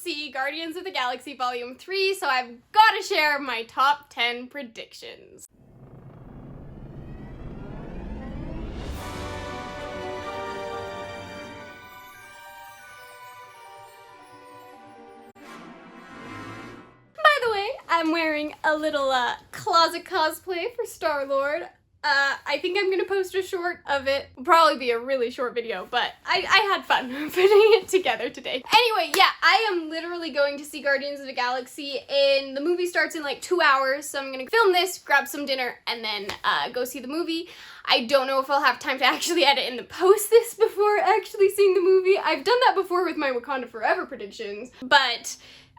see Guardians of the Galaxy Volume 3, so I've gotta share my top 10 predictions. By the way, I'm wearing a little closet cosplay for Star-Lord. I think I'm gonna post a short of it. It'll probably be a really short video, but I had fun putting it together today. Anyway, yeah, I am literally going to see Guardians of the Galaxy, and the movie starts in like 2 hours, so I'm gonna film this, grab some dinner, and then go see the movie. I don't know if I'll have time to actually edit and post this before actually seeing the movie. I've done that before with my Wakanda Forever predictions, but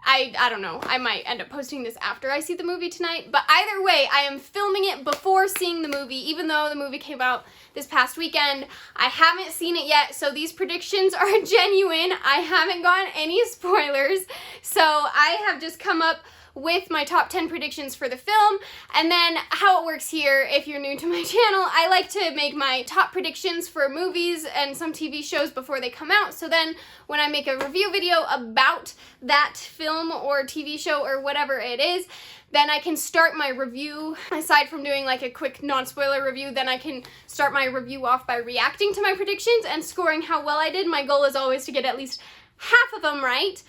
I don't know, I might end up posting this after I see the movie tonight, but either way, I am filming it before seeing the movie, even though the movie came out this past weekend. I haven't seen it yet, so these predictions are genuine. I haven't gotten any spoilers, so I have just come up with my top 10 predictions for the film. And then how it works here, if you're new to my channel, I like to make my top predictions for movies and some TV shows before they come out, so then when I make a review video about that film or TV show or whatever it is, then I can start my review, aside from doing like a quick non-spoiler review, then I can start my review off by reacting to my predictions and scoring how well I did. My goal is always to get at least half of them right.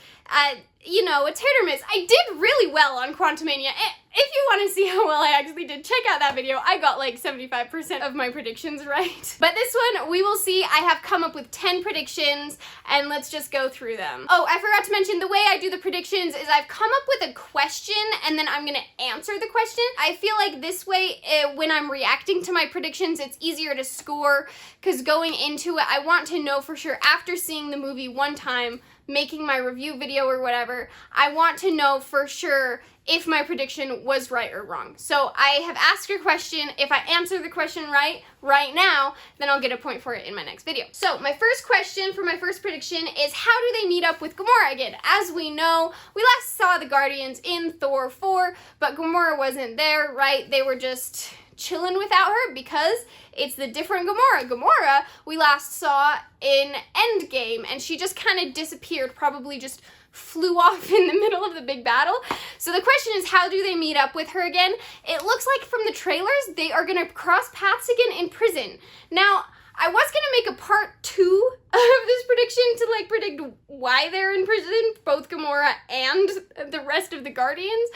You know, it's hit or miss. I did really well on Quantumania. If you want to see how well I actually did, check out that video. I got like 75% of my predictions right. But this one, we will see. I have come up with 10 predictions, and let's just go through them. Oh, I forgot to mention, the way I do the predictions is I've come up with a question, and then I'm gonna answer the question. I feel like this way, when I'm reacting to my predictions, it's easier to score, because going into it, I want to know for sure, after seeing the movie one time, making my review video or whatever, I want to know for sure if my prediction was right or wrong. So I have asked a question. If I answer the question right now, then I'll get a point for it in my next video. So my first question for my first prediction is, how do they meet up with Gamora again? As we know, we last saw the Guardians in Thor 4, but Gamora wasn't there, right? They were just chilling without her because it's the different Gamora. Gamora we last saw in Endgame, and she just kind of disappeared, probably just flew off in the middle of the big battle. So the question is, how do they meet up with her again? It looks like from the trailers they are gonna cross paths again in prison. Now, I was gonna make a part 2 of this prediction to like predict why they're in prison, both Gamora and the rest of the Guardians,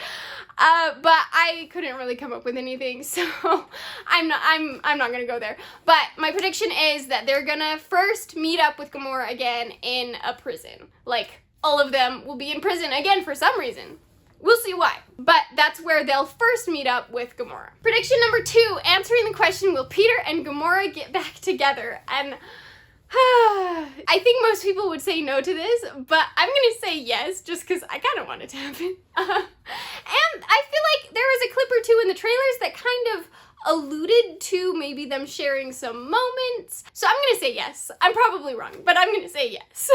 but I couldn't really come up with anything, so I'm not gonna go there. But my prediction is that they're gonna first meet up with Gamora again in a prison. Like, all of them will be in prison again for some reason. We'll see why. But that's where they'll first meet up with Gamora. Prediction number 2, answering the question, will Peter and Gamora get back together? And I think most people would say no to this, but I'm gonna say yes, just because I kind of want it to happen. And I feel like there was a clip or two in the trailers that kind of alluded to maybe them sharing some moments. So I'm gonna say yes. I'm probably wrong, but I'm gonna say yes.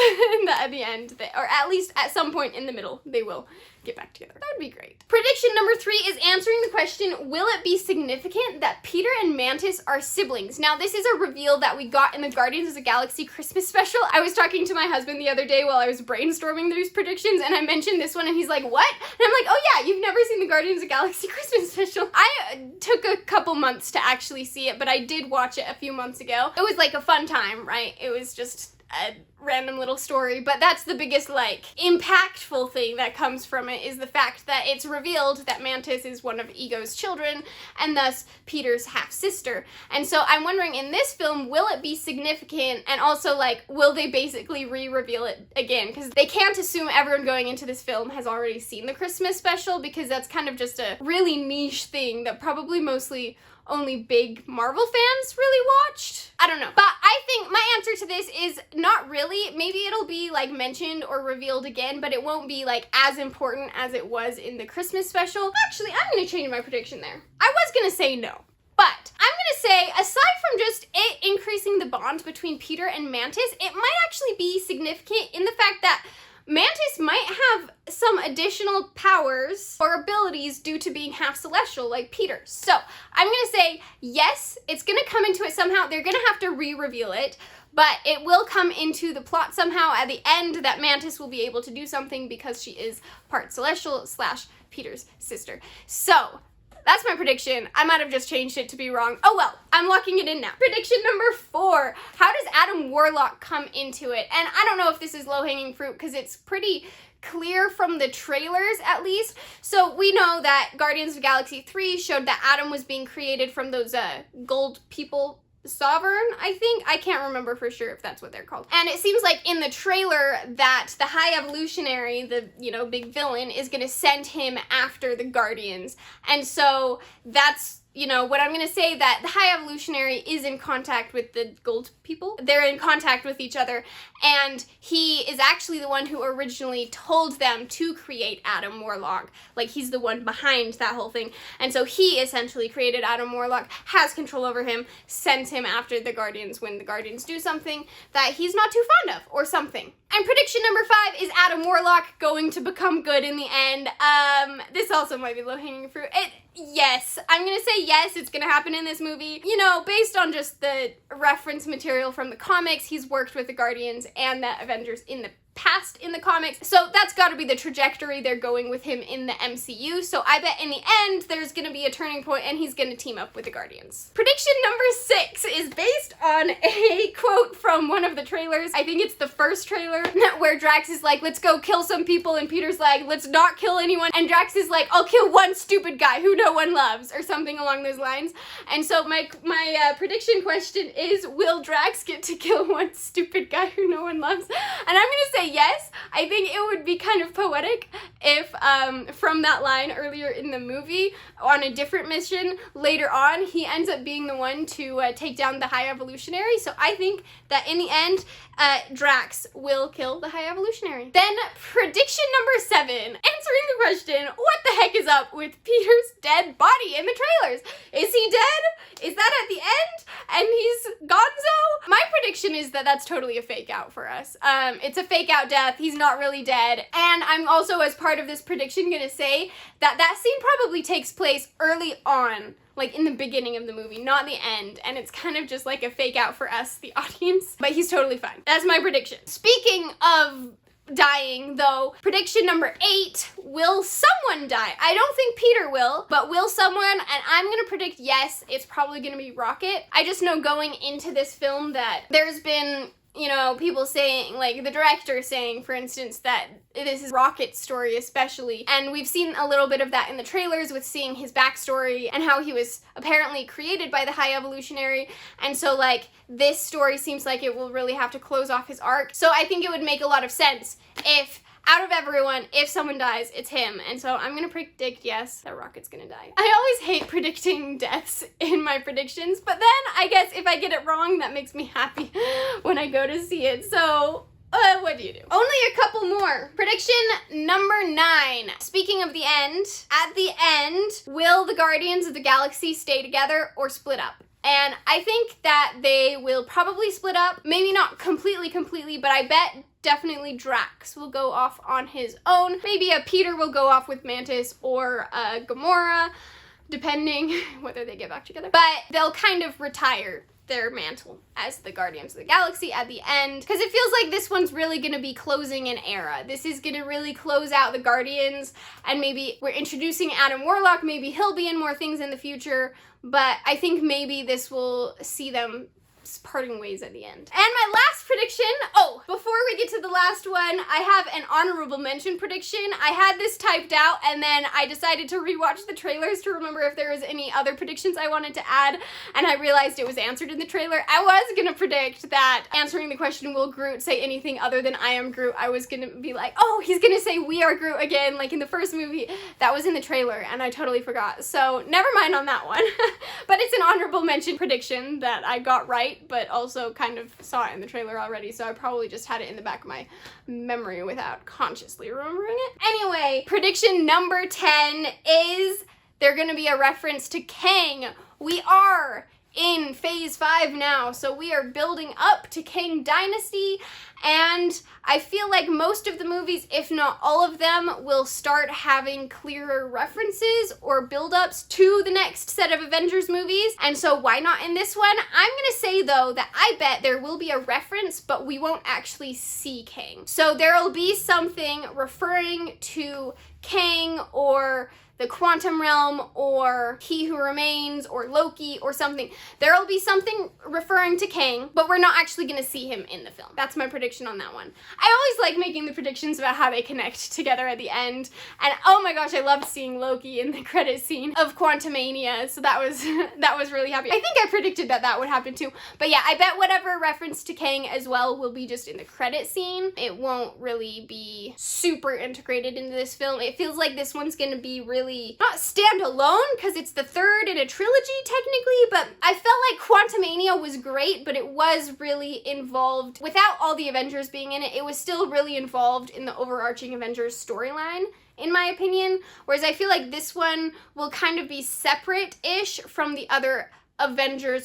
At the end, or at least at some point in the middle, they will get back together. That would be great. Prediction number 3 is answering the question, will it be significant that Peter and Mantis are siblings? Now, this is a reveal that we got in the Guardians of the Galaxy Christmas special. I was talking to my husband the other day while I was brainstorming these predictions, and I mentioned this one, and he's like, what? And I'm like, oh yeah, you've never seen the Guardians of the Galaxy Christmas special. I took a couple months to actually see it, but I did watch it a few months ago. It was like a fun time, right? It was just a random little story, but that's the biggest, like, impactful thing that comes from it, is the fact that it's revealed that Mantis is one of Ego's children, and thus Peter's half-sister. And so I'm wondering, in this film, will it be significant, and also, like, will they basically re-reveal it again? Because they can't assume everyone going into this film has already seen the Christmas special, because that's kind of just a really niche thing that probably mostly only big Marvel fans really watched. I don't know. But I think my answer to this is not really. Maybe it'll be like mentioned or revealed again, but it won't be like as important as it was in the Christmas special. Actually, I'm gonna change my prediction there. I was gonna say no, but I'm gonna say, aside from just it increasing the bond between Peter and Mantis, it might actually be significant in the fact that Mantis might have some additional powers or abilities due to being half celestial like Peter. So I'm gonna say yes, it's gonna come into it somehow. They're gonna have to re-reveal it, but it will come into the plot somehow at the end that Mantis will be able to do something because she is part Celestial / Peter's sister. So that's my prediction. I might have just changed it to be wrong. Oh well, I'm locking it in now. Prediction number 4. How does Adam Warlock come into it? And I don't know if this is low-hanging fruit because it's pretty clear from the trailers at least. So we know that Guardians of the Galaxy 3 showed that Adam was being created from those gold people. Sovereign, I think. I can't remember for sure if that's what they're called. And it seems like in the trailer that the High Evolutionary, the, big villain, is gonna send him after the Guardians. And so that's, what I'm gonna say, that the High Evolutionary is in contact with the gold people. They're in contact with each other, and he is actually the one who originally told them to create Adam Warlock. Like, he's the one behind that whole thing. And so he essentially created Adam Warlock, has control over him, sends him after the Guardians when the Guardians do something that he's not too fond of, or something. And prediction number 5 is Adam Warlock going to become good in the end. This also might be low-hanging fruit. Yes, I'm gonna say yes, it's gonna happen in this movie. Based on just the reference material from the comics, he's worked with the Guardians and the Avengers in the past in the comics, so that's got to be the trajectory they're going with him in the MCU. So I bet in the end there's gonna be a turning point and he's gonna team up with the Guardians. Prediction number 6 is based on a quote from one of the trailers. I think it's the first trailer where Drax is like, let's go kill some people, and Peter's like, let's not kill anyone, and Drax is like, I'll kill one stupid guy who no one loves, or something along those lines. And so my prediction question is, will Drax get to kill one stupid guy who no one loves? And I'm gonna say yes. I think it would be kind of poetic if from that line earlier in the movie, on a different mission later on, he ends up being the one to take down the High Evolutionary. So I think that in the end, Drax will kill the High Evolutionary. Then prediction number 7, answering the question, what the heck is up with Peter's dead body in the trailers? Is he dead? Is that at the end and he's gonzo? My prediction is that that's totally a fake out for us. It's a fake out death. He's not really dead. And I'm also, as part of this prediction, gonna say that that scene probably takes place early on, like in the beginning of the movie, not the end, and it's kind of just like a fake out for us, the audience, but he's totally fine. That's my prediction. Speaking of dying, though, prediction number 8, will someone die? I don't think Peter will, but will someone? And I'm gonna predict yes, it's probably gonna be Rocket. I just know going into this film that there's been people saying, like the director saying, for instance, that this is Rocket's story especially, and we've seen a little bit of that in the trailers with seeing his backstory and how he was apparently created by the High Evolutionary, and so like this story seems like it will really have to close off his arc. So I think it would make a lot of sense if, out of everyone, if someone dies, it's him. And so I'm gonna predict yes, that Rocket's gonna die. I always hate predicting deaths in my predictions, but then I guess if I get it wrong, that makes me happy when I go to see it. So what do you do? Only a couple more. Prediction number 9. Speaking of the end, at the end, will the Guardians of the Galaxy stay together or split up? And I think that they will probably split up. Maybe not completely, but I bet definitely Drax will go off on his own. Maybe Peter will go off with Mantis or Gamora, depending whether they get back together. But they'll kind of retire their mantle as the Guardians of the Galaxy at the end, because it feels like this one's really gonna be closing an era. This is gonna really close out the Guardians, and maybe we're introducing Adam Warlock. Maybe he'll be in more things in the future, but I think maybe this will see them parting ways at the end. And my last prediction, before we get to the last one, I have an honorable mention prediction. I had this typed out and then I decided to rewatch the trailers to remember if there was any other predictions I wanted to add, and I realized it was answered in the trailer. I was gonna predict that answering the question, will Groot say anything other than I am Groot, I was gonna be like, oh, he's gonna say we are Groot again, like in the first movie. That was in the trailer and I totally forgot. So never mind on that one. But it's an honorable mention prediction that I got right, but also kind of saw it in the trailer already, so I probably just had it in the back of my memory without consciously remembering it. Anyway, prediction number 10 is there gonna be a reference to Kang. We are in phase 5 now, so we are building up to Kang Dynasty, and I feel like most of the movies, if not all of them, will start having clearer references or build-ups to the next set of Avengers movies, and so why not in this one? I'm gonna say though that I bet there will be a reference, but we won't actually see Kang. So there'll be something referring to Kang or the Quantum Realm or He Who Remains or Loki or something. There'll be something referring to Kang, but we're not actually gonna see him in the film. That's my prediction on that one. I always like making the predictions about how they connect together at the end, and oh my gosh, I loved seeing Loki in the credit scene of Quantumania, so that was really happy. I think I predicted that that would happen too, but yeah, I bet whatever reference to Kang as well will be just in the credit scene. It won't really be super integrated into this film. It feels like this one's gonna be really not standalone because it's the third in a trilogy technically, but I felt like Quantumania was great, but it was really involved without all the Avengers being in it. It was still really involved in the overarching Avengers storyline, in my opinion, whereas I feel like this one will kind of be separate-ish from the other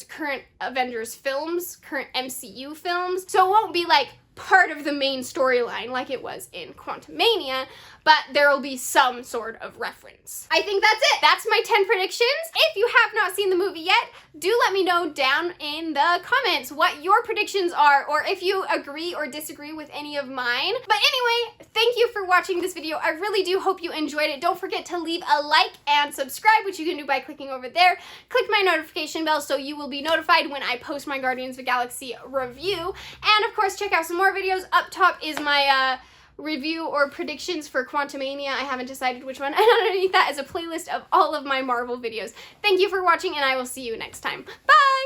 current Avengers films, current MCU films, so it won't be like part of the main storyline like it was in Quantumania, but there will be some sort of reference. I think that's it. That's my 10 predictions. If you have not seen the movie yet, do let me know down in the comments what your predictions are, or if you agree or disagree with any of mine. But anyway, thank you for watching this video. I really do hope you enjoyed it. Don't forget to leave a like and subscribe, which you can do by clicking over there. Click my notification bell so you will be notified when I post my Guardians of the Galaxy review. And of course, check out some more videos. Up top is my review or predictions for Quantumania. I haven't decided which one. And underneath that is a playlist of all of my Marvel videos. Thank you for watching, and I will see you next time. Bye!